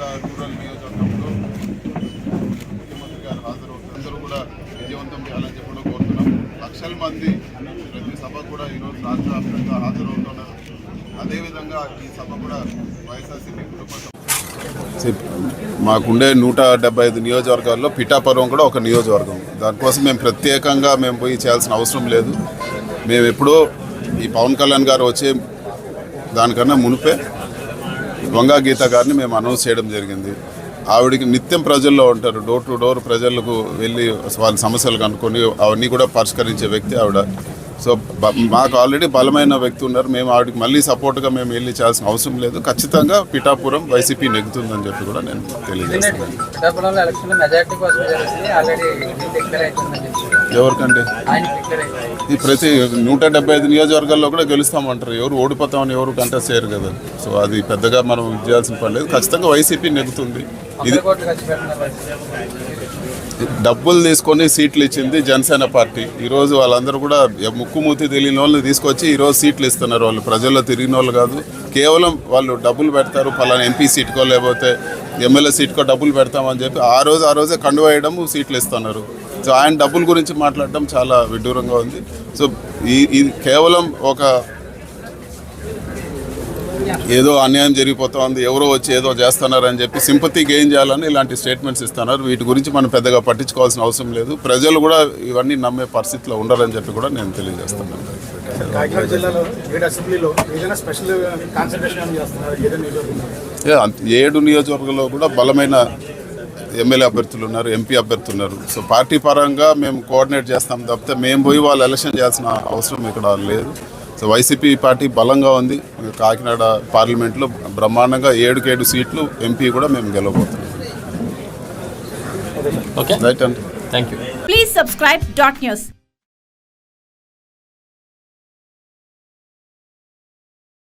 Kakinada rural నియోజకవర్గంలో ముఖ్యమంత్రి గారు హాజరవుతారు. అందరూ కూడా విజయవంతం చేయాలని చెప్పడం కోరుతున్నాం. లక్షల మంది ప్రతి సభ కూడా ఈరోజు రాష్ట్ర వ్యాప్తంగా హాజరవుతున్నారు. అదేవిధంగా ఈ సభ కూడా వైఎస్ఆర్సీపీ కుటుంబ మాకుండే 175 నియోజకవర్గాల్లో పిఠాపురం కూడా ఒక నియోజకవర్గం. దానికోసం మేము ప్రత్యేకంగా మేము పోయి చేయాల్సిన అవసరం లేదు. మేము ఎప్పుడో ఈ పవన్ కళ్యాణ్ గారు వచ్చే దానికన్నా మునిపే వంగా గీత గారిని మేము అనౌన్స్ చేయడం జరిగింది. ఆవిడికి నిత్యం ప్రజల్లో ఉంటారు, డోర్ టు డోర్ ప్రజలకు వెళ్ళి వాళ్ళ సమస్యలు కనుక్కొని అవన్నీ కూడా పరిష్కరించే వ్యక్తి ఆవిడ. సో మాకు ఆల్రెడీ బలమైన వ్యక్తి ఉన్నారు. మేము ఆవిడకి మళ్ళీ సపోర్ట్గా మేము వెళ్ళి చేయాల్సిన అవసరం లేదు. ఖచ్చితంగా పిఠాపురం వైసీపీ నెగ్గుతుందని చెప్పి కూడా నేను తెలియజేస్తున్నాను. ఎవరికండి ఈ ప్రతి 175 నియోజకవర్గాల్లో కూడా గెలుస్తామంటారు. ఎవరు ఓడిపోతామని ఎవరు కంటెస్ట్ చేయరు కదా. సో అది పెద్దగా మనం చేయాల్సిన పని లేదు. ఖచ్చితంగా వైసీపీ నెగ్గుతుంది. ఇది డబ్బులు తీసుకొని సీట్లు ఇచ్చింది జనసేన పార్టీ. ఈరోజు వాళ్ళందరూ కూడా ముక్కుమూతి తెలియని వాళ్ళని తీసుకొచ్చి ఈరోజు సీట్లు ఇస్తున్నారు. వాళ్ళు ప్రజల్లో తిరిగిన వాళ్ళు కాదు. కేవలం వాళ్ళు డబ్బులు పెడతారు, పలానా ఎంపీ సీట్కో లేకపోతే ఎమ్మెల్యే సీట్కో డబ్బులు పెడతామని చెప్పి ఆ రోజే కండువ వేయడం సీట్లు ఇస్తున్నారు. సో ఆయన డబ్బుల గురించి మాట్లాడడం చాలా విడ్డూరంగా ఉంది. సో ఇది కేవలం ఒక ఏదో అన్యాయం జరిగిపోతా ఉంది, ఎవరో వచ్చి ఏదో చేస్తున్నారని చెప్పి సింపతి గెయిన్ చేయాలని ఇలాంటి స్టేట్మెంట్స్ ఇస్తున్నారు. వీటి గురించి మనం పెద్దగా పట్టించుకోవాల్సిన అవసరం లేదు. ప్రజలు కూడా ఇవన్నీ నమ్మే పరిస్థితిలో ఉండాలని చెప్పి కూడా నేను తెలియజేస్తున్నాను. 7 నియోజకవర్గాల్లో కూడా బలమైన ఎమ్మెల్యే అభ్యర్థులు ఉన్నారు, ఎంపీ అభ్యర్థులు ఉన్నారు. సో పార్టీ పరంగా మేము కోఆర్డినేట్ చేస్తాం తప్పితే మేము పోయి వాళ్ళు ఎలక్షన్ చేయాల్సిన అవసరం ఇక్కడ లేదు. సో వైసీపీ పార్టీ బలంగా ఉంది. కాకినాడ పార్లమెంట్లో బ్రహ్మాండంగా 7 సీట్లు ఎంపీ కూడా మేము గెలవబోతున్నాం. రైట్ అండి. Thank you. Please subscribe .news.